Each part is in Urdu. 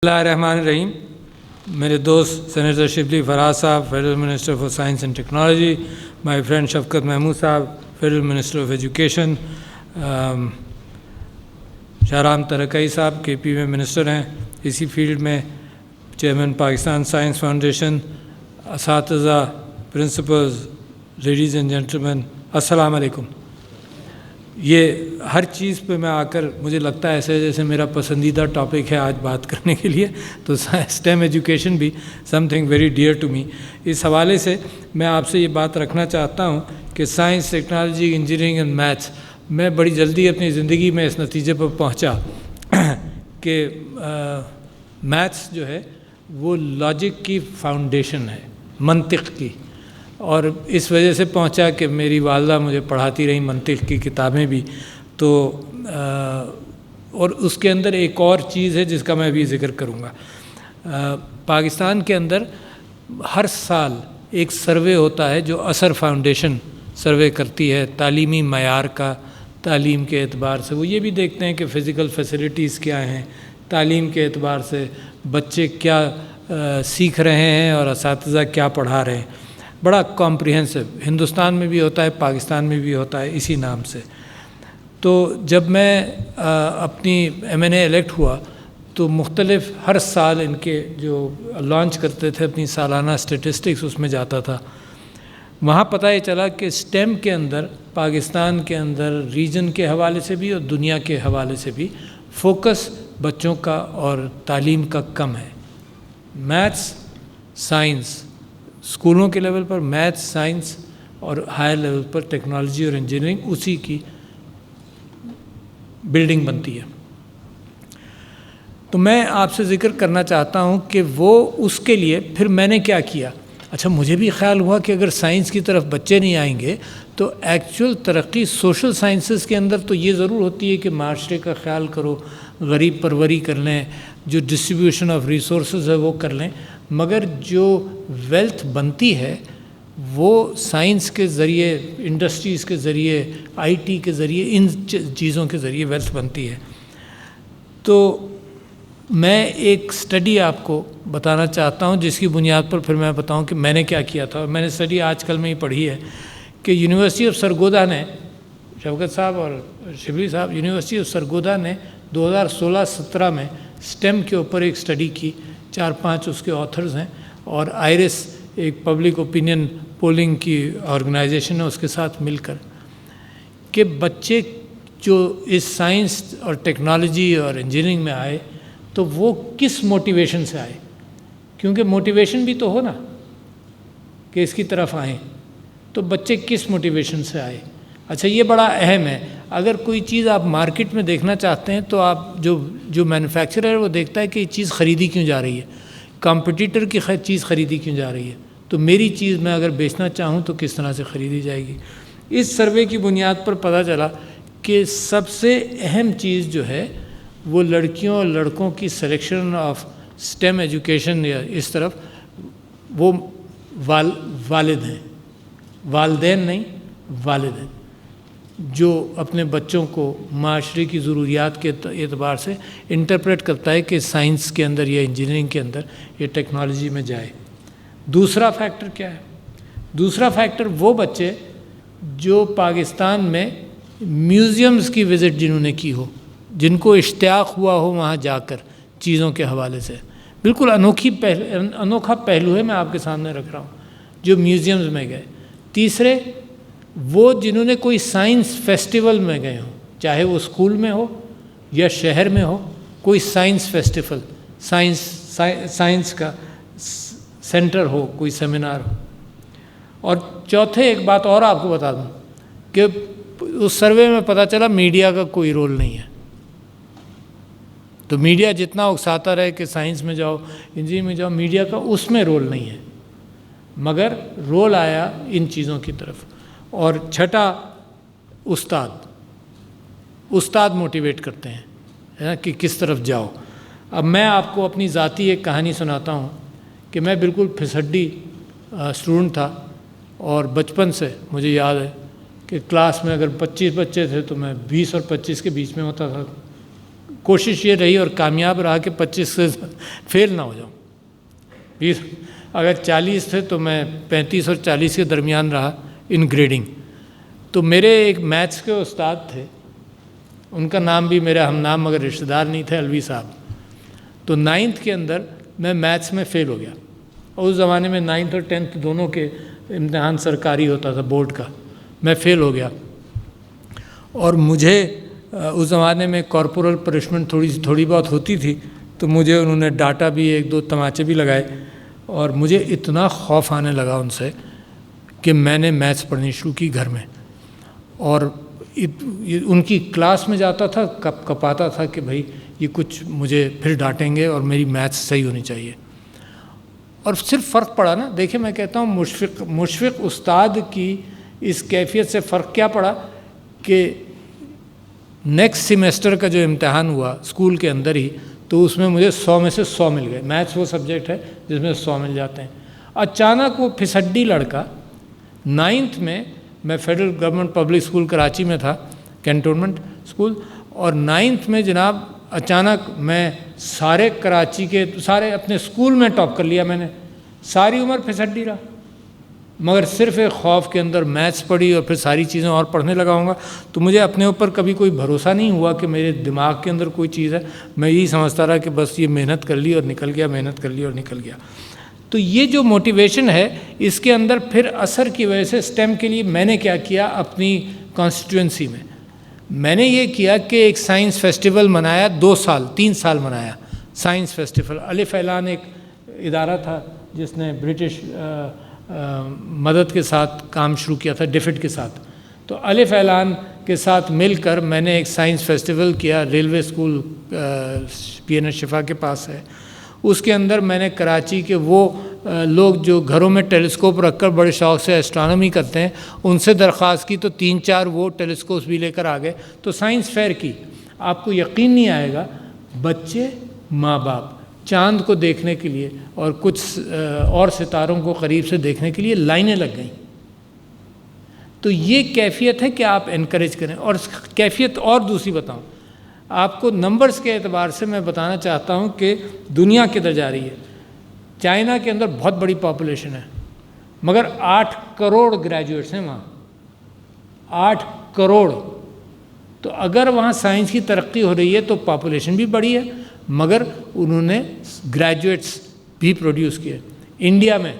اللہ الرحمن الرحیم. میرے دوست سینیٹر شبلی فراز صاحب federal minister for science and technology, my friend شفقت محمود صاحب federal minister of education, شاہرام Tarakai صاحب کے پی میں منسٹر ہیں اسی فیلڈ میں، چیئرمین پاکستان سائنس فاؤنڈیشن، اساتذہ، پرنسپلز، لیڈیز اینڈ جینٹلمین، السلام علیکم. یہ ہر چیز پہ میں آ کر مجھے لگتا ہے ایسے جیسے میرا پسندیدہ ٹاپک ہے آج بات کرنے کے لیے، تو اسٹیم ایجوکیشن بھی something very dear to me. اس حوالے سے میں آپ سے یہ بات رکھنا چاہتا ہوں کہ science, technology, engineering and maths, میں بڑی جلدی اپنی زندگی میں اس نتیجے پر پہنچا کہ میتھس جو ہے وہ لاجک کی فاؤنڈیشن ہے، منطق کی، اور اس وجہ سے پہنچا کہ میری والدہ مجھے پڑھاتی رہی منطق کی کتابیں بھی. تو اور اس کے اندر ایک اور چیز ہے جس کا میں بھی ذکر کروں گا. پاکستان کے اندر ہر سال ایک سروے ہوتا ہے جو اثر فاؤنڈیشن سروے کرتی ہے تعلیمی معیار کا، تعلیم کے اعتبار سے. وہ یہ بھی دیکھتے ہیں کہ فزیکل فیسلٹیز کیا ہیں، تعلیم کے اعتبار سے بچے کیا سیکھ رہے ہیں اور اساتذہ کیا پڑھا رہے ہیں. بڑا کمپریہنسو، ہندوستان میں بھی ہوتا ہے، پاکستان میں بھی ہوتا ہے اسی نام سے. تو جب میں اپنی MNA الیکٹ ہوا تو مختلف ہر سال ان کے جو لانچ کرتے تھے اپنی سالانہ اسٹیٹسٹکس، اس میں جاتا تھا. وہاں پتہ یہ چلا کہ اسٹیم کے اندر پاکستان کے اندر ریجن کے حوالے سے بھی اور دنیا کے حوالے سے بھی فوکس بچوں کا اور تعلیم کا کم ہے. میتھس، سائنس، اسکولوں کے لیول پر میتھس، سائنس، اور ہائر لیول پر ٹیکنالوجی اور انجینئرنگ اسی کی بلڈنگ بنتی ہے. تو میں آپ سے ذکر کرنا چاہتا ہوں کہ وہ اس کے لیے پھر میں نے کیا کیا. اچھا، مجھے بھی خیال ہوا کہ اگر سائنس کی طرف بچے نہیں آئیں گے تو ایکچول ترقی سوشل سائنسز کے اندر تو یہ ضرور ہوتی ہے کہ معاشرے کا خیال کرو، غریب پروری کر لیں، جو ڈسٹریبیوشن آف ریسورسز ہے وہ کر لیں، مگر جو ویلتھ بنتی ہے وہ سائنس کے ذریعے، انڈسٹریز کے ذریعے، IT کے ذریعے، ان چیزوں کے ذریعے ویلتھ بنتی ہے. تو میں ایک سٹڈی آپ کو بتانا چاہتا ہوں جس کی بنیاد پر پھر میں بتاؤں کہ میں نے کیا کیا تھا. اور میں نے سٹڈی آج کل میں ہی پڑھی ہے کہ یونیورسٹی آف سرگودا نے، شفقت صاحب اور شبلی صاحب، یونیورسٹی آف سرگودا نے 2016-17 میں اسٹیم کے اوپر ایک سٹڈی کی. 4-5 اس کے آتھرز ہیں، اور آئرس ایک پبلک اوپینین پولنگ کی آرگنائزیشن ہے اس کے ساتھ مل کر، کہ بچے جو اس سائنس اور ٹیکنالوجی اور انجینئرنگ میں آئے تو وہ کس موٹیویشن سے آئے. کیونکہ موٹیویشن بھی تو ہو نا کہ اس کی طرف آئیں، تو بچے کس موٹیویشن سے آئے. اچھا، یہ بڑا اہم ہے. اگر کوئی چیز آپ مارکیٹ میں دیکھنا چاہتے ہیں تو آپ جو مینوفیکچرر ہے وہ دیکھتا ہے کہ یہ چیز خریدی کیوں جا رہی ہے، کمپٹیٹر کی چیز خریدی کیوں جا رہی ہے، تو میری چیز میں اگر بیچنا چاہوں تو کس طرح سے خریدی جائے گی. اس سروے کی بنیاد پر پتہ چلا کہ سب سے اہم چیز جو ہے وہ لڑکیوں اور لڑکوں کی سلیکشن آف اسٹیم ایجوکیشن یا اس طرف وہ والد ہیں، والدین نہیں، والد ہیں، جو اپنے بچوں کو معاشرے کی ضروریات کے اعتبار سے انٹرپریٹ کرتا ہے کہ سائنس کے اندر یا انجینئرنگ کے اندر یا ٹیکنالوجی میں جائے. دوسرا فیکٹر کیا ہے؟ دوسرا فیکٹر وہ بچے جو پاکستان میں میوزیمز کی وزٹ جنہوں نے کی ہو، جن کو اشتیاق ہوا ہو وہاں جا کر چیزوں کے حوالے سے. بالکل انوکھا پہلو ہے میں آپ کے سامنے رکھ رہا ہوں، جو میوزیمز میں گئے. تیسرے وہ جنہوں نے کوئی سائنس فیسٹیول میں گئے ہوں، چاہے وہ اسکول میں ہو یا شہر میں ہو، کوئی سائنس فیسٹیول، سائنس کا سینٹر ہو، کوئی سیمینار ہو. اور چوتھے ایک بات اور آپ کو بتا دوں کہ اس سروے میں پتہ چلا میڈیا کا کوئی رول نہیں ہے. تو میڈیا جتنا اکساتا رہے کہ سائنس میں جاؤ، انجینئرنگ میں جاؤ، میڈیا کا اس میں رول نہیں ہے، مگر رول آیا ان چیزوں کی طرف. اور چھٹا، استاد موٹیویٹ کرتے ہیں کہ کس طرف جاؤ. اب میں آپ کو اپنی ذاتی ایک کہانی سناتا ہوں کہ میں بالکل پھسڈی اسٹوڈنٹ تھا، اور بچپن سے مجھے یاد ہے کہ کلاس میں اگر 25 بچے تھے تو میں 20 اور 25 کے بیچ میں ہوتا تھا. کوشش یہ رہی اور کامیاب رہا کہ 25 سے فیل نہ ہو جاؤں. 20 اگر 40 تھے تو میں 35 اور 40 کے درمیان رہا ان گریڈنگ. تو میرے ایک میتھس کے استاد تھے, ان کا نام بھی میرا ہم نام مگر رشتہ دار نہیں تھے, الوی صاحب. تو 9th کے اندر میں میتھس میں فیل ہو گیا. اور اس زمانے میں 9th اور 10th دونوں کے امتحان سرکاری ہوتا تھا بورڈ کا. میں فیل ہو گیا اور مجھے اس زمانے میں کارپورل پنشمنٹ تھوڑی بہت ہوتی تھی, تو مجھے انہوں نے ڈانٹا بھی, 1-2 تماچے بھی لگائے, اور مجھے اتنا خوف آنے لگا ان سے کہ میں نے میتھس پڑھنی شروع کی گھر میں. اور ان کی کلاس میں جاتا تھا, کپاتا تھا کہ بھائی یہ کچھ مجھے پھر ڈانٹیں گے اور میری میتھس صحیح ہونی چاہیے. اور صرف فرق پڑا نا, دیکھیں میں کہتا ہوں مشفق استاد کی اس کیفیت سے فرق کیا پڑا کہ نیکسٹ سیمیسٹر کا جو امتحان ہوا اسکول کے اندر ہی, تو اس میں مجھے 100 میں سے 100 مل گئے. میتھس وہ سبجیکٹ ہے جس میں 100 مل جاتے ہیں. اچانک وہ پھسڈی لڑکا 9th میں federal government public school Karachi میں تھا, کینٹونمنٹ اسکول, اور 9th میں جناب اچانک میں سارے کراچی کے سارے اپنے اسکول میں ٹاپ کر لیا میں نے. ساری عمر پھسڈی رہا, مگر صرف ایک خوف کے اندر میتھس پڑھی اور پھر ساری چیزیں اور پڑھنے لگا ہوں گا. تو مجھے اپنے اوپر کبھی کوئی بھروسہ نہیں ہوا کہ میرے دماغ کے اندر کوئی چیز ہے. میں یہی سمجھتا رہا کہ بس یہ محنت کر لی اور نکل گیا, محنت کر لی اور نکل گیا. تو یہ جو موٹیویشن ہے اس کے اندر پھر اثر کی وجہ سے اسٹیم کے لیے میں نے کیا کیا اپنی کانسٹیٹوئنسی میں نے یہ کیا کہ ایک سائنس فیسٹیول منایا, 3 سال منایا سائنس فیسٹیول. الف اعلان ایک ادارہ تھا جس نے برٹش مدد کے ساتھ کام شروع کیا تھا, ڈیفڈ کے ساتھ. تو الف اعلان کے ساتھ مل کر میں نے ایک سائنس فیسٹیول کیا, ریلوے اسکول PNS شفا کے پاس ہے. اس کے اندر میں نے کراچی کے وہ لوگ جو گھروں میں ٹیلیسکوپ رکھ کر بڑے شوق سے ایسٹرانومی کرتے ہیں ان سے درخواست کی, تو 3-4 وہ ٹیلیسکوپس بھی لے کر آ گئے. تو سائنس فیئر کی, آپ کو یقین نہیں آئے گا, بچے ماں باپ چاند کو دیکھنے کے لیے اور کچھ اور ستاروں کو قریب سے دیکھنے کے لیے لائنیں لگ گئیں. تو یہ کیفیت ہے کہ آپ انکریج کریں. اور کیفیت اور دوسری بتاؤں آپ کو, نمبرز کے اعتبار سے میں بتانا چاہتا ہوں کہ دنیا کدھر جا رہی ہے. چائنا کے اندر بہت بڑی پاپولیشن ہے, مگر 8 کروڑ گریجویٹس ہیں وہاں, 8 کروڑ. تو اگر وہاں سائنس کی ترقی ہو رہی ہے تو پاپولیشن بھی بڑی ہے, مگر انہوں نے گریجویٹس بھی پروڈیوس کیے. انڈیا میں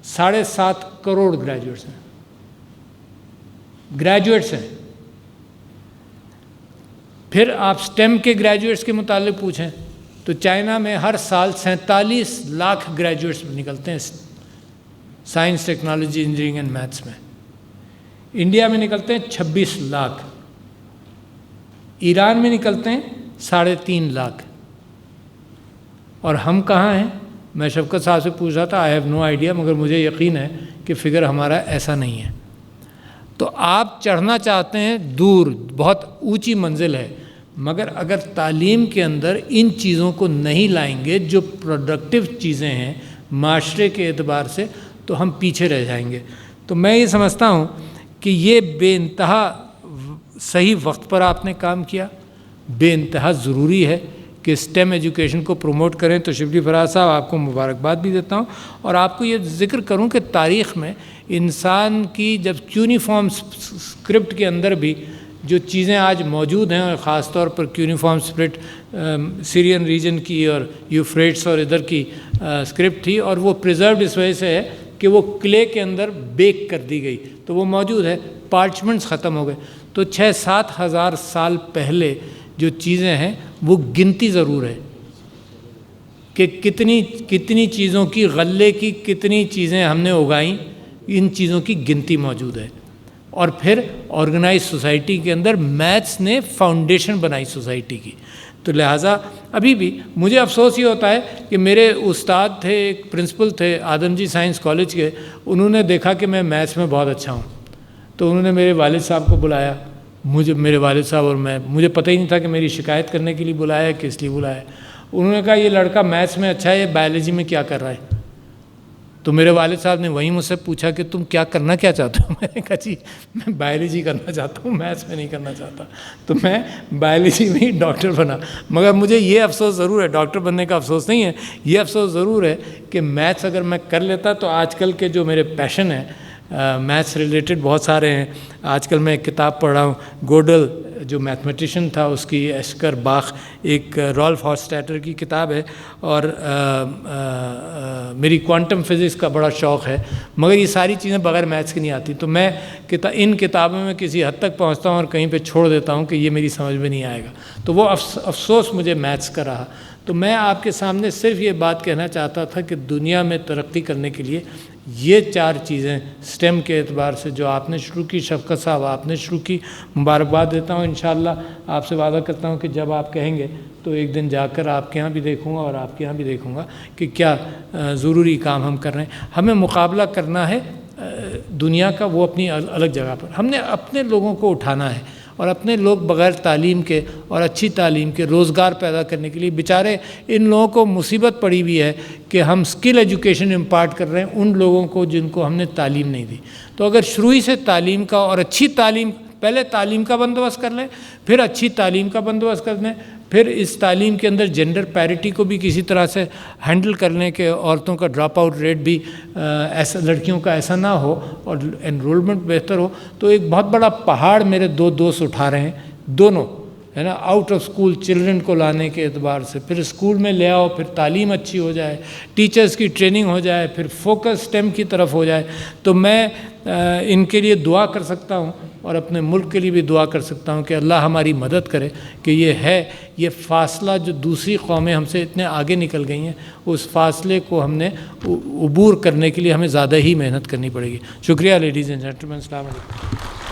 7.5 کروڑ گریجویٹس ہیں. پھر آپ سٹیم کے گریجویٹس کے متعلق پوچھیں تو چائنا میں ہر سال 47 لاکھ گریجویٹس نکلتے ہیں science, technology, engineering and maths میں. انڈیا میں نکلتے ہیں 26 لاکھ, ایران میں نکلتے ہیں 3.5 لاکھ. اور ہم کہاں ہیں؟ میں شفقت صاحب سے پوچھ رہا تھا, آئی ہیو نو آئیڈیا, مگر مجھے یقین ہے کہ فگر ہمارا ایسا نہیں ہے. تو آپ چڑھنا چاہتے ہیں دور, بہت اونچی منزل ہے, مگر اگر تعلیم کے اندر ان چیزوں کو نہیں لائیں گے جو پروڈکٹیو چیزیں ہیں معاشرے کے اعتبار سے, تو ہم پیچھے رہ جائیں گے. تو میں یہ سمجھتا ہوں کہ یہ بے انتہا صحیح وقت پر آپ نے کام کیا, بے انتہا ضروری ہے کہ اسٹیم ایجوکیشن کو پروموٹ کریں. تو شبلی فراز صاحب آپ کو مبارکباد بھی دیتا ہوں, اور آپ کو یہ ذکر کروں کہ تاریخ میں انسان کی جب یونیفارم اسکرپٹ کے اندر بھی جو چیزیں آج موجود ہیں, اور خاص طور پر یونیفارم اسکرپٹ سیرین ریجن کی اور یوفریٹس اور ادھر کی اسکرپٹ تھی, اور وہ پریزروڈ اس وجہ سے ہے کہ وہ کلے کے اندر بیک کر دی گئی, تو وہ موجود ہے. پارچمنٹس ختم ہو گئے. تو 6-7 ہزار سال پہلے جو چیزیں ہیں وہ گنتی ضرور ہے کہ کتنی چیزوں کی, غلے کی کتنی چیزیں ہم نے اگائیں, ان چیزوں کی گنتی موجود ہے. اور پھر آرگنائز سوسائٹی کے اندر میتھس نے فاؤنڈیشن بنائی سوسائٹی کی. تو لہٰذا ابھی بھی مجھے افسوس یہ ہوتا ہے کہ میرے استاد تھے, ایک پرنسپل تھے آدم جی سائنس کالج کے, انہوں نے دیکھا کہ میں میتھس میں بہت اچھا ہوں, تو انہوں نے میرے والد صاحب کو بلایا. میرے والد صاحب اور مجھے پتہ ہی نہیں تھا کہ میری شکایت کرنے کے لیے بلایا ہے, کس لیے بلایا ہے. انہوں نے کہا یہ لڑکا میتھس میں اچھا ہے, یہ بایولوجی میں کیا کر رہا ہے. تو میرے والد صاحب نے وہیں مجھ سے پوچھا کہ تم کیا کرنا کیا چاہتے ہو؟ میں نے کہا جی میں بایولوجی کرنا چاہتا ہوں، میتھس میں نہیں کرنا چاہتا. تو میں بایولوجی میں ہی ڈاکٹر بنا. مگر مجھے یہ افسوس ضرور ہے، ڈاکٹر بننے کا افسوس نہیں ہے، یہ افسوس ضرور ہے کہ میتھس اگر میں کر لیتا تو آج کل کے جو میرے پیشن ہیں میتھس ریلیٹڈ بہت سارے ہیں. آج کل میں ایک کتاب پڑھ رہا ہوں، گوڈل جو میتھمیٹیشین تھا اس کی ایشکر باخ، ایک رالف ہافسٹیٹر کی کتاب ہے، اور میری کوانٹم فزکس کا بڑا شوق ہے، مگر یہ ساری چیزیں بغیر میتھس کی نہیں آتی. تو میں ان کتابوں میں کسی حد تک پہنچتا ہوں اور کہیں پہ چھوڑ دیتا ہوں کہ یہ میری سمجھ میں نہیں آئے گا. تو وہ افسوس مجھے میتھس کا رہا. تو میں آپ کے سامنے صرف یہ بات کہنا چاہتا تھا کہ دنیا میں ترقی کرنے کے لیے یہ 4 چیزیں سٹیم کے اعتبار سے جو آپ نے شروع کی، شفقت صاحب آپ نے شروع کی، مبارکباد دیتا ہوں. انشاءاللہ آپ سے وعدہ کرتا ہوں کہ جب آپ کہیں گے تو ایک دن جا کر آپ کے یہاں بھی دیکھوں گا اور آپ کے یہاں بھی دیکھوں گا کہ کیا ضروری کام ہم کر رہے ہیں. ہمیں مقابلہ کرنا ہے دنیا کا، وہ اپنی الگ جگہ پر. ہم نے اپنے لوگوں کو اٹھانا ہے، اور اپنے لوگ بغیر تعلیم کے اور اچھی تعلیم کے روزگار پیدا کرنے کے لیے بیچارے ان لوگوں کو مصیبت پڑی ہوئی ہے کہ ہم اسکل ایجوکیشن امپارٹ کر رہے ہیں ان لوگوں کو جن کو ہم نے تعلیم نہیں دی. تو اگر شروع سے تعلیم کا اور اچھی تعلیم، پہلے تعلیم کا بندوبست کر لیں، پھر اچھی تعلیم کا بندوبست کر لیں، پھر اس تعلیم کے اندر جینڈر پیرٹی کو بھی کسی طرح سے ہینڈل کر لیں کہ عورتوں کا ڈراپ آؤٹ ریٹ بھی ایسا، لڑکیوں کا ایسا نہ ہو اور انرولمنٹ بہتر ہو. تو ایک بہت بڑا پہاڑ میرے 2 دوست اٹھا رہے ہیں، دونوں ہے نا، آؤٹ آف اسکول چلڈرن کو لانے کے اعتبار سے، پھر اسکول میں لے آؤ، پھر تعلیم اچھی ہو جائے، ٹیچرز کی ٹریننگ ہو جائے، پھر فوکس اسٹیم کی طرف ہو جائے. تو میں ان کے لیے دعا کر سکتا ہوں اور اپنے ملک کے لیے بھی دعا کر سکتا ہوں کہ اللہ ہماری مدد کرے کہ یہ فاصلہ جو دوسری قومیں ہم سے اتنے آگے نکل گئی ہیں، اس فاصلے کو ہم نے عبور کرنے کے لیے ہمیں زیادہ ہی محنت کرنی پڑے گی. شکریہ لیڈیز اینڈ جینٹلمین، السلام علیکم.